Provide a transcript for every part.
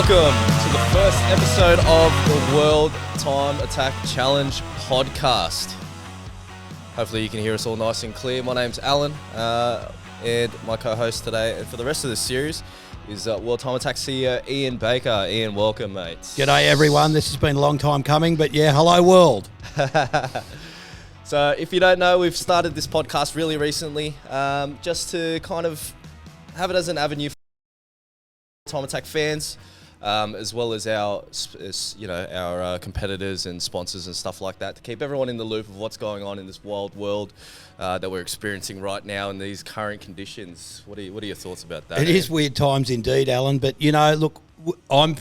welcome to the first episode of the World Time Attack Challenge podcast. Hopefully you can hear us all nice and clear. My name's Alan, and my co-host today, and for the rest of this series, is World Time Attack CEO Ian Baker. Ian, welcome, mate. G'day, everyone. This has been a long time coming, but yeah, hello, world. So if you don't know, we've started this podcast really recently, just to kind of have it as an avenue for Time Attack fans, as well as our competitors and sponsors and stuff like that, to keep everyone in the loop of what's going on in this wild world that we're experiencing right now in these current conditions. What are your thoughts about that? It is weird times indeed, Alan, but look, I'm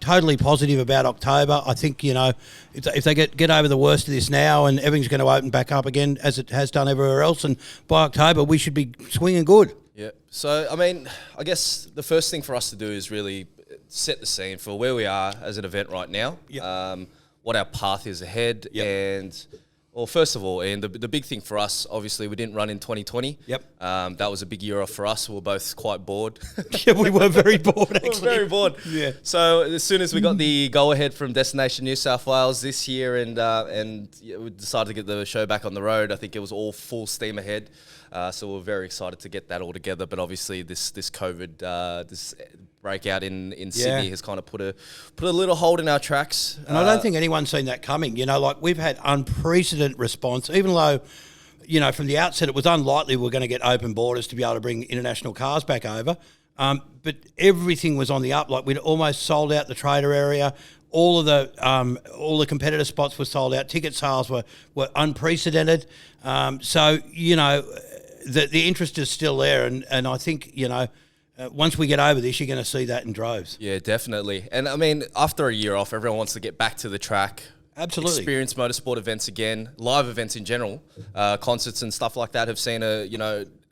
totally positive about October. I think if they get over the worst of this now and everything's going to open back up again as it has done everywhere else, and by October we should be swinging good. Yeah. So, I mean, I guess the first thing for us to do is really set the scene for where we are as an event right now, what our path is ahead, and, well, first of all, and the big thing for us, obviously, we didn't run in 2020. That was a big year off for us. We were both quite bored. Yeah, we were very bored, actually. We were very bored. Yeah. So, as soon as we got the go-ahead from Destination New South Wales this year and we decided to get the show back on the road, I think it was all full steam ahead. So we're very excited to get that all together. But obviously this COVID, this breakout in Sydney has kind of put a little hold in our tracks. And I don't think anyone's seen that coming. We've had unprecedented response, even though, from the outset it was unlikely we were going to get open borders to be able to bring international cars back over. But everything was on the up. Like, we'd almost sold out the trader area. All the competitor spots were sold out. Ticket sales were unprecedented. The interest is still there, and I think, once we get over this, you're going to see that in droves. Yeah, definitely. And, I mean, after a year off, everyone wants to get back to the track. Absolutely. Experience motorsport events again, live events in general, concerts and stuff like that have seen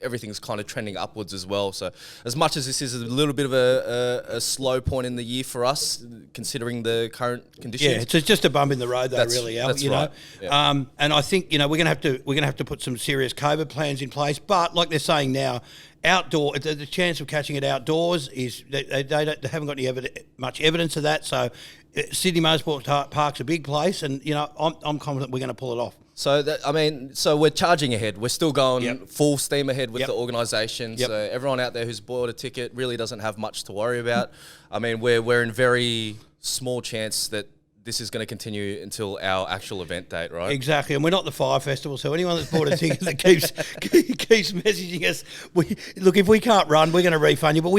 everything's kind of trending upwards as well. So as much as this is a little bit of a slow point in the year for us, considering the current conditions. Yeah, it's just a bump in the road, though, Al. That's right. Yeah. And I think we're going to have to put some serious COVID plans in place. But like they're saying now, outdoor, the chance of catching it outdoors is they haven't got any much evidence of that. So Sydney Motorsport Park's a big place, and I'm confident we're going to pull it off. So so we're charging ahead. We're still going full steam ahead with the organisation. So everyone out there who's bought a ticket really doesn't have much to worry about. I mean, we're in very small chance that this is going to continue until our actual event date, right? Exactly, and we're not the Fire Festival, so anyone that's bought a ticket that keeps messaging us, if we can't run, we're going to refund you. But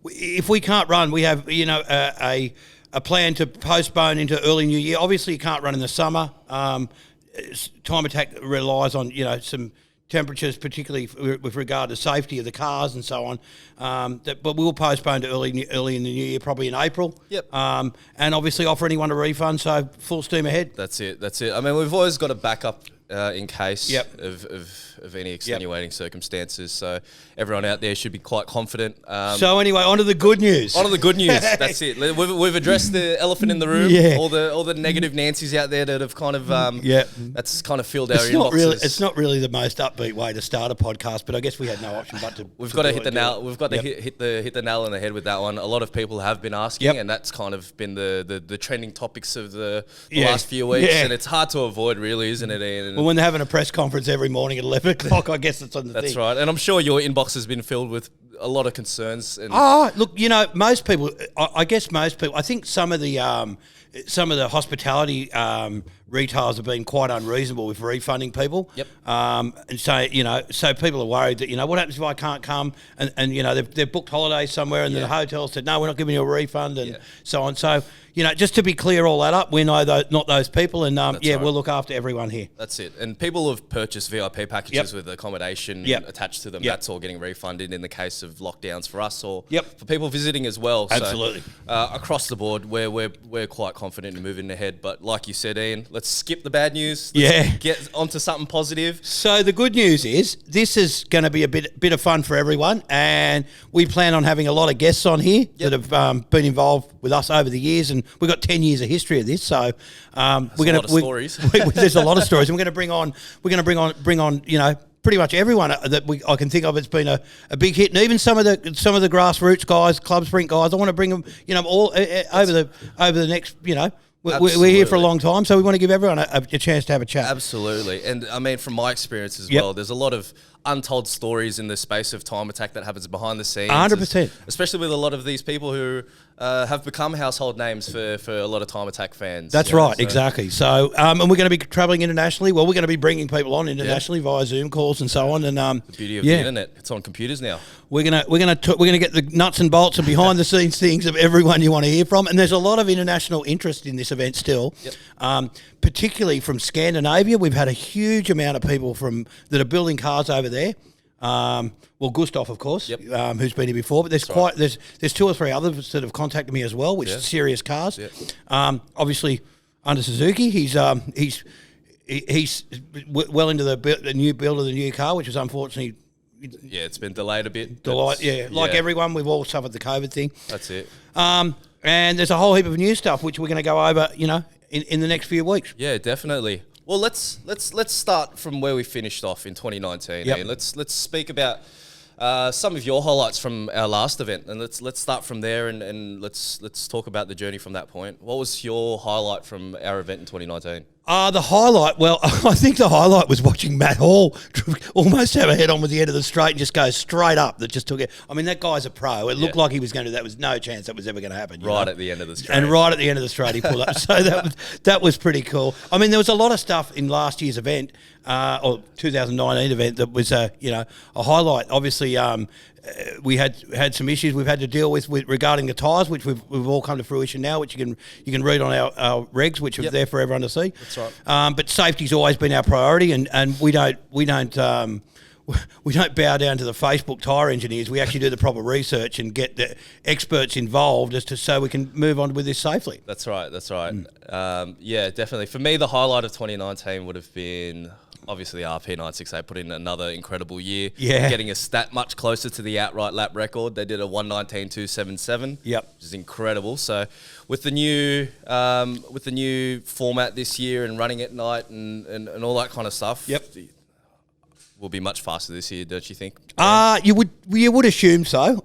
if we can't run, we have a plan to postpone into early New Year. Obviously, you can't run in the summer. Time Attack relies on some temperatures, particularly with regard to safety of the cars and so on. But we'll postpone to early in the new year, probably in April. And obviously offer anyone a refund. So full steam ahead. That's it. I mean, we've always got a backup in case of any extenuating circumstances. So everyone out there should be quite confident. So anyway, on to the good news. That's it. We've addressed the elephant in the room. Yeah. All the negative Nancys out there that have kind of that's kind of filled our inboxes. It's not really the most upbeat way to start a podcast, but I guess we had no option but to. We've got to hit the nail. We've got to hit the nail on the head with that one. A lot of people have been asking, and that's kind of been the trending topics of the last few weeks, and it's hard to avoid, really, isn't it, Ian? Well, when they're having a press conference every morning at 11 o'clock, I guess it's on the thing. That's right. And I'm sure your inbox has been filled with a lot of concerns. Look, most people, I think some of the hospitality retailers have been quite unreasonable with refunding people. And so people are worried that, what happens if I can't come? And they've booked holidays somewhere and the hotel said, no, we're not giving you a refund and so on. So, just to be clear all that up, we know not those people, and we'll look after everyone here. That's it. And people have purchased VIP packages with accommodation attached to them. That's all getting refunded in the case of lockdowns for us or for people visiting as well. Absolutely. So, across the board, we're quite confident in moving ahead. But like you said, Ian, let's skip the bad news. Let's get onto something positive. So the good news is this is going to be a bit of fun for everyone, and we plan on having a lot of guests on here that have been involved with us over the years, and we've got 10 years of history of this. So we're going to stories. There's a lot of stories. And we're going to bring on pretty much everyone that I can think of, it's been a big hit, and even some of the grassroots guys, club sprint guys. I want to bring them, all over the next, We're here for a long time, so we want to give everyone a chance to have a chat. Absolutely. And I mean, from my experience as well, there's a lot of untold stories in the space of time attack that happens behind the scenes. 100%. Especially with a lot of these people who have become household names for a lot of time attack fans. That's right, exactly. So, and we're going to be travelling internationally. Well, we're going to be bringing people on internationally via Zoom calls and so on. And the beauty of the internet, it's on computers now. We're gonna get the nuts and bolts and behind the scenes things of everyone you want to hear from. And there's a lot of international interest in this event still, particularly from Scandinavia. We've had a huge amount of people that are building cars over there. Well, Gustav, of course, who's been here before, but there's two or three others that have contacted me as well, which are serious cars. Obviously, under Suzuki, he's well into the new build of the new car, which was unfortunately. Yeah, it's been delayed a bit. Like everyone, we've all suffered the COVID thing. That's it. And there's a whole heap of new stuff which we're going to go over, in the next few weeks. Yeah, definitely. Well, let's start from where we finished off in 2019. Yep. And let's speak about some of your highlights from our last event, and let's start from there and let's talk about the journey from that point. What was your highlight from our event in 2019? The highlight, well, I think the highlight was watching Matt Hall almost have a head-on with the end of the straight and just go straight up. That just took it. I mean, that guy's a pro. It looked like he was going to. That was no chance that was ever going to happen. Right at the end of the straight. And right at the end of the straight, he pulled up. So that was pretty cool. I mean, there was a lot of stuff in last year's event, or 2019 event, that was a highlight. Obviously, we had some issues we've had to deal with regarding the tyres, which we've all come to fruition now, which you can read on our regs, which are there for everyone to see. That's right. But safety's always been our priority, and we don't bow down to the Facebook tyre engineers. We actually do the proper research and get the experts involved so we can move on with this safely. That's right. Yeah, definitely. For me, the highlight of 2019 would have been obviously RP968 put in another incredible year. Yeah. Getting a stat much closer to the outright lap record. They did a 1:19.277. Yep. Which is incredible. So with the new format this year and running at night and all that kind of stuff. Yep. Will be much faster this year, don't you think? You would assume so.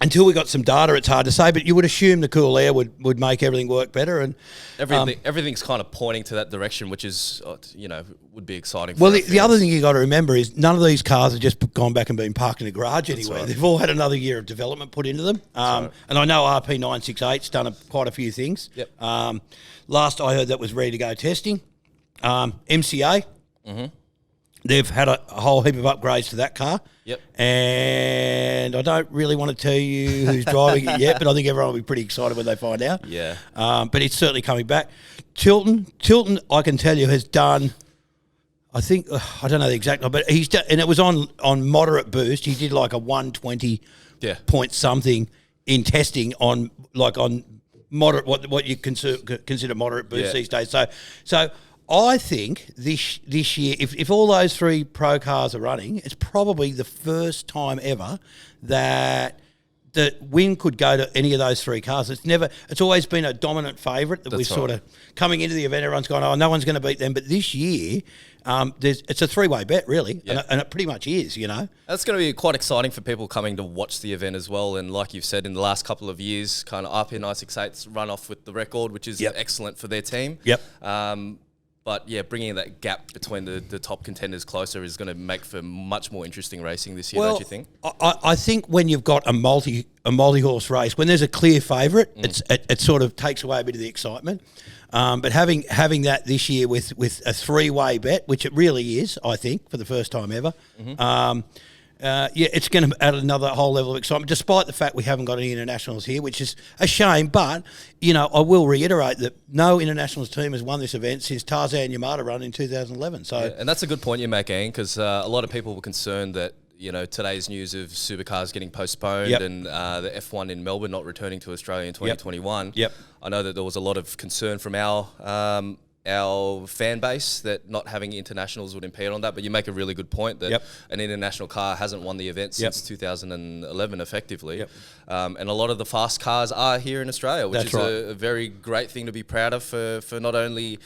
Until we got some data, it's hard to say, but you would assume the cool air would make everything work better. And everything's kind of pointing to that direction, which is, would be exciting. Well, the other thing you got to remember is none of these cars have just gone back and been parked in a garage anywhere. Right. They've all had another year of development put into them. Right. And I know RP968's done quite a few things. Yep. Last I heard, that was ready to go testing. MCA. Mm-hmm. They've had a whole heap of upgrades to that car. Yep. And I don't really want to tell you who's driving it yet, but I think everyone will be pretty excited when they find out. Yeah. But it's certainly coming back. Tilton, I can tell you, has done, I think, I don't know the exact number, but he's done, and it was on moderate boost. He did like a 120 point something in testing on moderate, what you consider moderate boost these days. So I think this year, if all those three pro cars are running, it's probably the first time ever that the win could go to any of those three cars. It's always been a dominant favourite that we've sort of coming into the event. Everyone's gone, oh, no one's going to beat them. But this year, it's a three-way bet, really, and it pretty much is. That's going to be quite exciting for people coming to watch the event as well. And like you've said, in the last couple of years, kind of RP968's run off with the record, which is excellent for their team. Yep. But yeah, bringing that gap between the top contenders closer is going to make for much more interesting racing this year, don't you think? I think when you've got a multi-horse race, when there's a clear favourite, it sort of takes away a bit of the excitement. But having that this year with a three-way bet, which it really is, I think, for the first time ever, it's going to add another whole level of excitement, despite the fact we haven't got any internationals here, which is a shame. But, I will reiterate that no internationals team has won this event since Tarzan Yamada run in 2011. So, and that's a good point you make, Ian, because a lot of people were concerned that, today's news of supercars getting postponed and the F1 in Melbourne not returning to Australia in 2021. Yep. I know that there was a lot of concern from our fan base that not having internationals would impede on that, but you make a really good point that an international car hasn't won the event since 2011 effectively. And a lot of the fast cars are here in Australia, which is a very great thing to be proud of for not only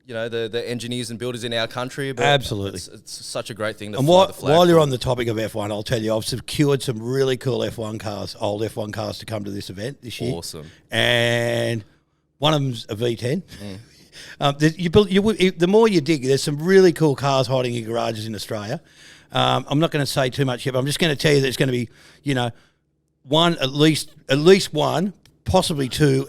the engineers and builders in our country. But Absolutely. it's such a great thing to And fly the flag. while you're on the topic of F1, I'll tell you, I've secured some really cool F1 cars, old F1 cars, to come to this event this year. Awesome. And one of them's a V10. The more you dig, there's some really cool cars hiding in garages in Australia. I'm not going to say too much yet, but I'm just going to tell you that it's going to be, at least one, possibly two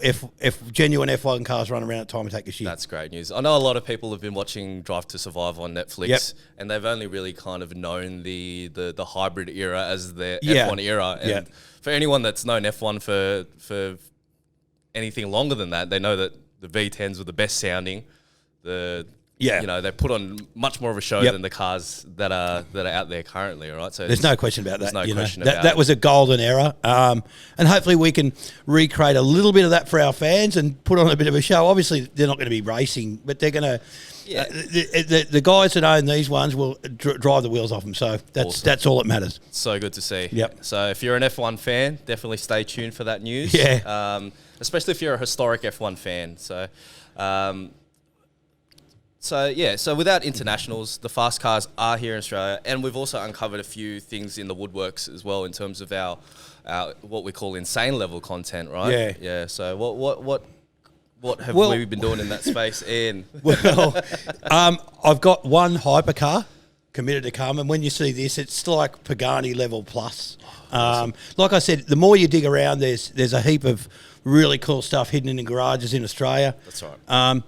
genuine F1 cars run around at Time Attack this year. That's great news. I know a lot of people have been watching Drive to Survive on Netflix, Yep. and they've only really kind of known the hybrid era as their Yeah. F1 era. And Yeah. for anyone that's known F1 for anything longer than that, they know that the V10s were the best sounding. They put on much more of a show Yep. than the cars that are out there currently. All right, so There's no question about that. There's no question about that it. was a golden era, and hopefully we can recreate a little bit of that for our fans and put on a bit of a show. Obviously, they're not going to be racing, but they're going to. Yeah. The guys that own these ones will drive the wheels off them. So that's all that matters. So good to see. Yep. So if you're an F1 fan, definitely stay tuned for that news. Yeah. Especially if you're a historic F1 fan. So without internationals, the fast cars are here in Australia, and we've also uncovered a few things in the woodworks as well in terms of our what we call insane level content, right? Yeah. Yeah. So what have we been doing in that space, Ian? Well, I've got one hypercar committed to come, and when you see this, it's like Pagani level plus. Like I said, the more you dig around, there's a heap of really cool stuff hidden in garages in Australia. That's right.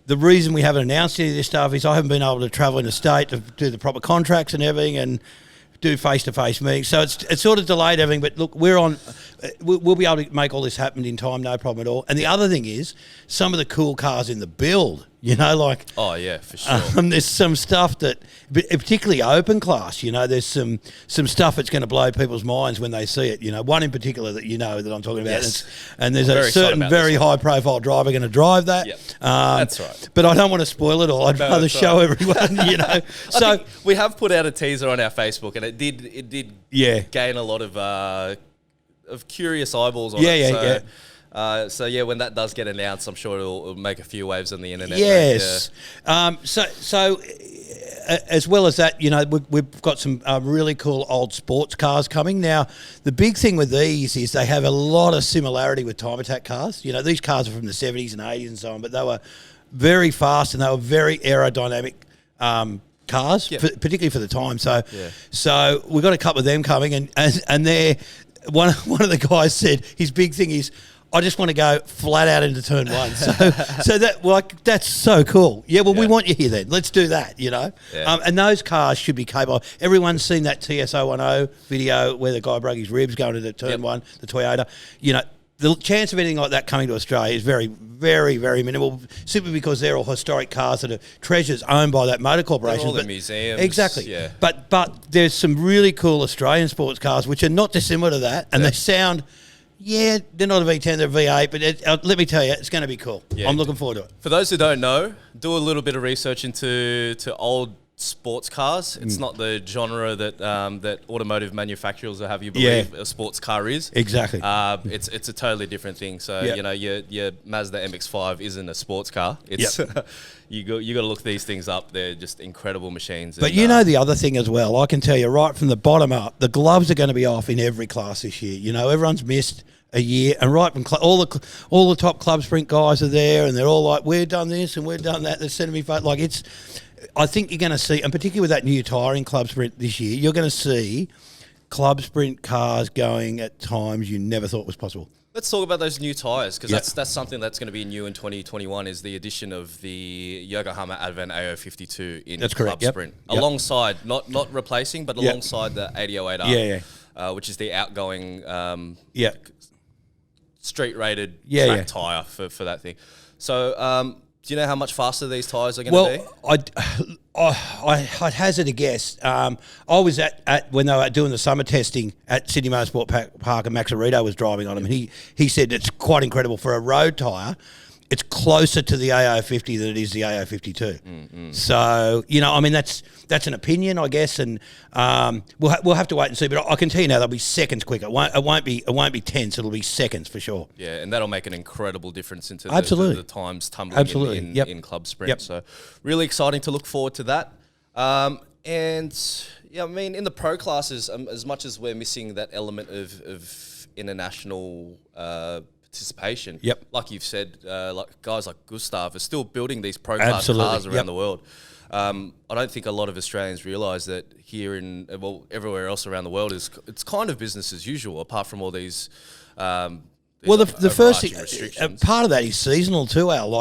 The reason we haven't announced any of this stuff is I haven't been able to travel in the state to do the proper contracts and everything and do face-to-face meetings. So it's sort of delayed everything. But look, we'll be able to make all this happen in time, no problem at all. And the other thing is some of the cool cars in the build, Oh, yeah, for sure. there's some stuff that, particularly open class, there's some stuff that's going to blow people's minds when they see it. One in particular that that I'm talking about. Yes. And there's I'm a very certain excited about very this one. high-profile driver going to drive that. Yep. That's right. But I don't want to spoil it all. I'd rather that's show right. everyone, I So, think we have put out a teaser on our Facebook, and it did gain a lot of curious eyeballs on it. When that does get announced, I'm sure it'll make a few waves on the internet. yes. So as well as that, we've got some really cool old sports cars coming. Now, the big thing with these is they have a lot of similarity with Time Attack cars. These cars are from the 70s and 80s and so on, but they were very fast and they were very aerodynamic cars, particularly for the time. So we've got a couple of them coming, and they're one of the guys said his big thing is, I just want to go flat out into turn one. So that's so cool. Yeah, well, we want you here then. Let's do that, Yeah. And those cars should be capable. Everyone's seen that TS01E01 video where the guy broke his ribs going into turn one, the Toyota. The chance of anything like that coming to Australia is very, very, very minimal, simply because they're all historic cars that are treasures owned by that motor corporation. They're all in museums. Exactly. Yeah. But there's some really cool Australian sports cars which are not dissimilar to that, and they sound... Yeah, they're not a V10, they're a V8, but let me tell you, it's going to be cool. Yeah. I'm looking forward to it. For those who don't know, do a little bit of research into old sports cars. It's not the genre that automotive manufacturers will have you believe a sports car is. Exactly. It's a totally different thing. So your Mazda MX-5 isn't a sports car. It's you got to look these things up. They're just incredible machines. But the other thing as well, I can tell you right from the bottom up, the gloves are going to be off in every class this year. Everyone's missed a year, and right from all the top club sprint guys are there, and they're all like, we've done this and we've done that. They're sending me photos. Like I think you're going to see, and particularly with that new tyre in club sprint this year, you're going to see club sprint cars going at times you never thought was possible. Let's talk about those new tyres, because that's something that's going to be new in 2021 is the addition of the Yokohama Advent AO52 in club sprint. Alongside, not replacing, but alongside the 8008R, which is the outgoing street-rated track tyre for that thing. So do you know how much faster these tyres are going to be? I'd hazard a guess. I was at when they were doing the summer testing at Sydney Motorsport Park, and Max Arito was driving on them, and he said it's quite incredible for a road tyre. it's closer to the AO50 than it is the AO52. So, I mean, that's an opinion, I guess, and we'll have to wait and see. But I can tell you now, they'll be seconds quicker. It won't be tenths. It'll be seconds for sure. Yeah, and that'll make an incredible difference into Absolutely. the times tumbling in club sprint. Yep. So really exciting to look forward to that. And yeah, I mean, in the pro classes, as much as we're missing that element of international participation, like you've said, like guys like Gustav are still building these pro class cars around the world. I don't think a lot of Australians realise that here everywhere else around the world it's kind of business as usual, apart from all these. Well, the first thing, part of that is seasonal too, Al.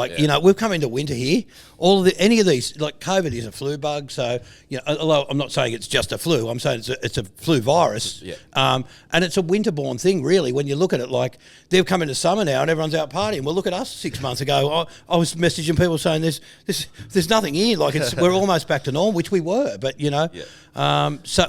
We've come into winter here. Any of these, like COVID is a flu bug. So, although I'm not saying it's just a flu, I'm saying it's a flu virus. And it's a winter-born thing, really. When you look at it, like they've come into summer now and everyone's out partying. Well, look at us 6 months ago. I was messaging people saying there's nothing here. Like we're almost back to normal, which we were. But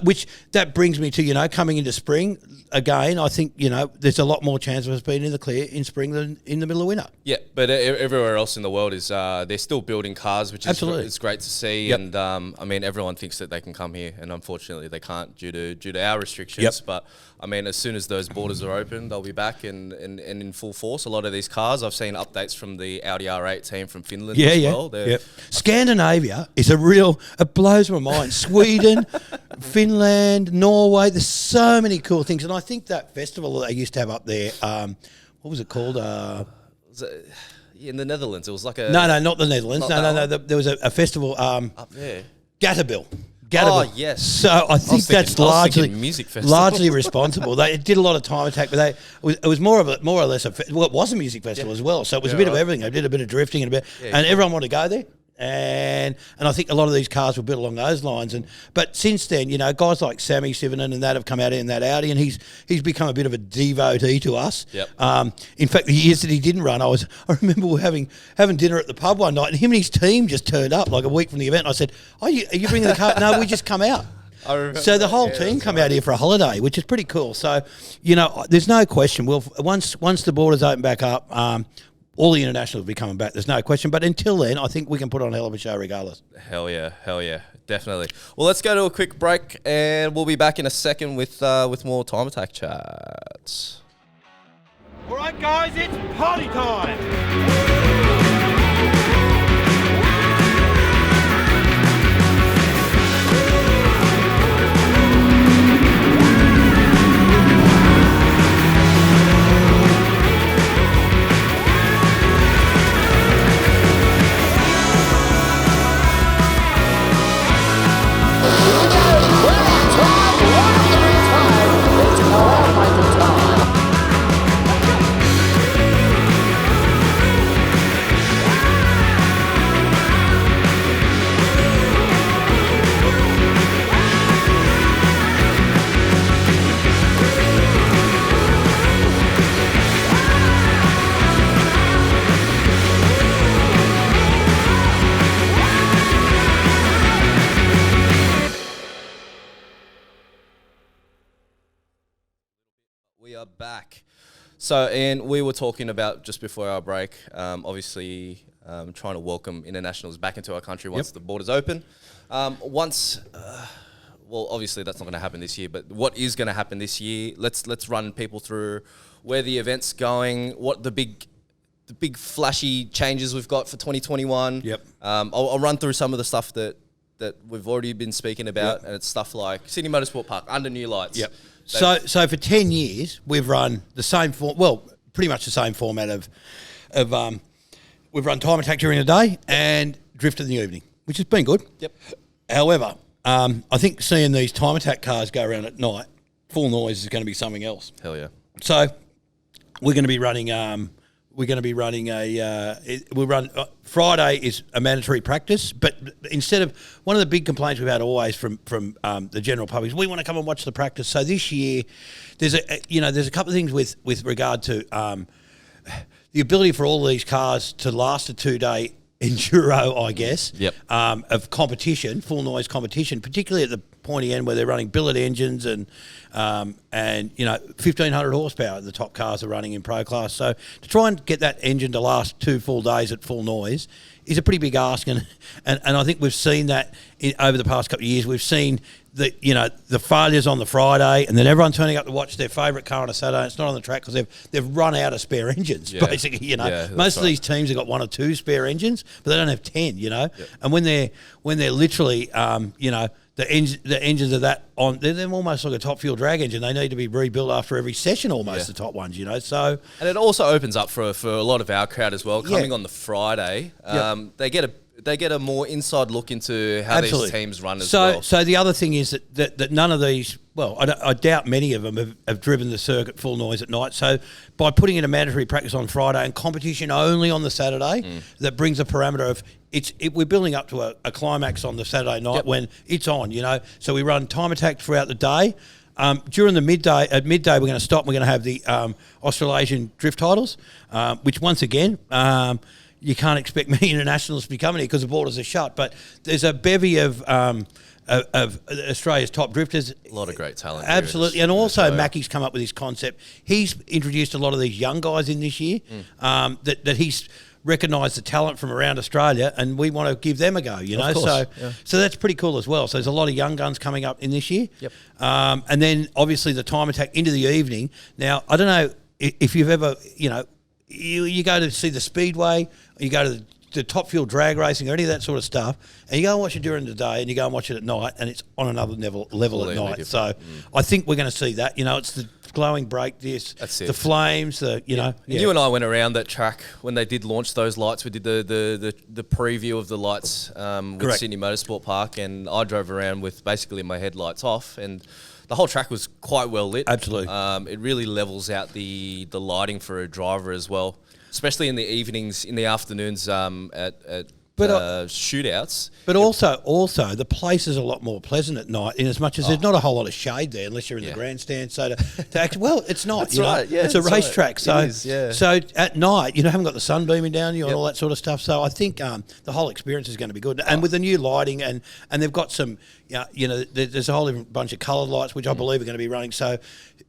which that brings me to coming into spring. Again, I think, there's a lot more chance of us being in the clear in spring than in the middle of winter. Yeah, but everywhere else in the world is they're still building cars, which is it's great to see. Yep. And I mean, everyone thinks that they can come here, and unfortunately they can't due to our restrictions. But I mean, as soon as those borders are open, they'll be back and in full force. A lot of these cars, I've seen updates from the Audi R8 team from Finland as well. Scandinavia is it blows my mind. Sweden, Finland, Norway, there's so many cool things. And I think that festival that they used to have up there, what was it called? Was it in the Netherlands? It was like a... No, not the Netherlands. No. There was a festival... up there. Gatterbill. Oh, yes. So I think that's largely responsible. They did a lot of time attack, but it was more or less it was a music festival as well. So it was a bit of everything. They did a bit of drifting and everyone wanted to go there. And I think a lot of these cars were built along those lines. But since then, guys like Sammy Sivanen and that have come out in that Audi, and he's become a bit of a devotee to us. In fact, the years that he didn't run, I remember we were having dinner at the pub one night, and him and his team just turned up like a week from the event. And I said, "Are you bringing the car?" No, we just come out. So the whole team come out here for a holiday, which is pretty cool. So, there's no question. Once the borders open back up, all the internationals will be coming back. There's no question. But until then, I think we can put on a hell of a show regardless. Hell yeah. Definitely. Well, let's go to a quick break, and we'll be back in a second with more Time Attack chats. All right, guys, it's party time. Back. So, and we were talking about just before our break, obviously trying to welcome internationals back into our country once the borders open. Obviously that's not going to happen this year, but what is going to happen this year? Let's run people through where the event's going, what the big flashy changes we've got for 2021. I'll run through some of the stuff that we've already been speaking about, and it's stuff like Sydney Motorsport Park under new lights. So for 10 years, we've run the same pretty much the same format of we've run time attack during the day and drift in the evening, which has been good. However, I think seeing these time attack cars go around at night, full noise is going to be something else. Hell yeah. So we're going to be running Friday is a mandatory practice, but instead of one of the big complaints we've had always from the general public is we want to come and watch the practice. So this year, there's a couple of things with regard to the ability for all these cars to last a 2-day enduro, I guess, of competition, full noise competition, particularly pointy end where they're running billet engines and 1,500 horsepower the top cars are running in Pro Class. So to try and get that engine to last 2 full days at full noise is a pretty big ask, and I think we've seen that over the past couple of years. We've seen the failures on the Friday, and then everyone turning up to watch their favourite car on a Saturday. And it's not on the track because they've run out of spare engines. Basically, most of these teams have got 1 or 2 spare engines, but they don't have 10. And when they're literally the engines of that on, they're almost like a top fuel drag engine. They need to be rebuilt after every session, almost the top ones, So, and it also opens up for a lot of our crowd as well. Coming on the Friday, they get a more inside look into how these teams run as well. So the other thing is that none of these, well, I doubt many of them have driven the circuit full noise at night. So by putting in a mandatory practice on Friday and competition only on the Saturday, that brings a parameter of we're building up to a climax on the Saturday night when it's on, So we run time attack throughout the day. During the midday, we're going to stop. We're going to have the Australasian drift titles, which once again, you can't expect many internationals to be coming here because the borders are shut. But there's a bevy of Australia's top drifters. A lot of great talent. Absolutely. And also Mackie's come up with this concept. He's introduced a lot of these young guys in this year that he's recognised the talent from around Australia, and we want to give them a go, So that's pretty cool as well. So there's a lot of young guns coming up in this year. And then obviously the time attack into the evening. Now, I don't know if you've ever, you go to see the Speedway, you go to the top fuel drag racing or any of that sort of stuff, and you go and watch it during the day and you go and watch it at night, and it's on another level at night. Different. So I think we're going to see that. It's the glowing brake disc, the flames, You and I went around that track when they did launch those lights. We did the preview of the lights with Sydney Motorsport Park, and I drove around with basically my headlights off, and the whole track was quite well lit. Absolutely. It really levels out the lighting for a driver as well, especially in the evenings, in the afternoons at shootouts. But also the place is a lot more pleasant at night, in as much as there's not a whole lot of shade there unless you're in the grandstand. So to actually, well, it's not. That's right. Yeah, it's a racetrack. Right. So so at night, haven't got the sun beaming down you and all that sort of stuff. So I think the whole experience is going to be good. And with the new lighting and they've got some, there's a whole different bunch of coloured lights which I believe are going to be running. So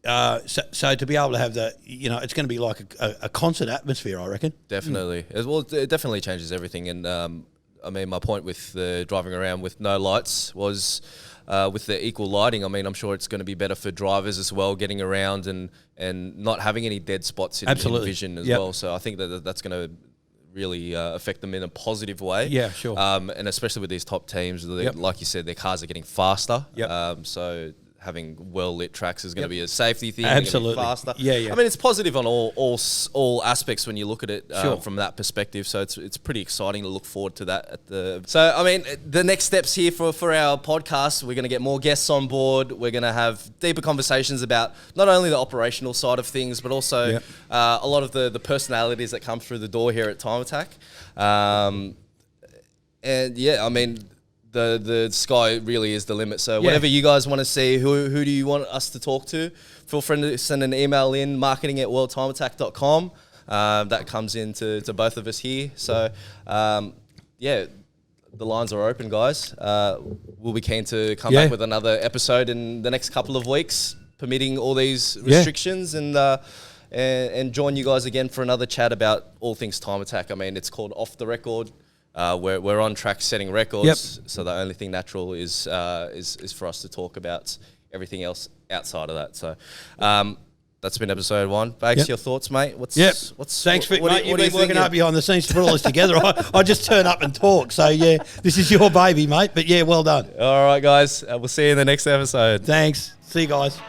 to be able to have it's going to be like a concert atmosphere, I reckon. Definitely. Well, it definitely changes everything. And my point with the driving around with no lights was with the equal lighting. I'm sure it's going to be better for drivers as well, getting around and not having any dead spots in vision as well. So I think that's going to really affect them in a positive way. Yeah, sure. And especially with these top teams, like you said, their cars are getting faster. So having well-lit tracks is going to be a safety thing. Absolutely. Faster. Yeah. It's positive on all aspects when you look at it from that perspective. So it's pretty exciting to look forward to that. The next steps here for our podcast, we're going to get more guests on board. We're going to have deeper conversations about not only the operational side of things, but also a lot of the personalities that come through the door here at Time Attack. The sky really is the limit. So whatever you guys want to see, who do you want us to talk to? Feel free to send an email in, marketing@worldtimeattack.com. That comes in to both of us here. So, the lines are open, guys. We'll be keen to come back with another episode in the next couple of weeks, permitting all these restrictions, and join you guys again for another chat about all things Time Attack. It's called Off the Record. We're on track setting records, so the only thing natural is for us to talk about everything else outside of that. So that's been episode 1. Bakes, your thoughts, mate? Thanks, mate. You've been working hard behind the scenes to put all this together. I just turn up and talk. So this is your baby, mate. But well done. All right, guys. We'll see you in the next episode. Thanks. See you guys.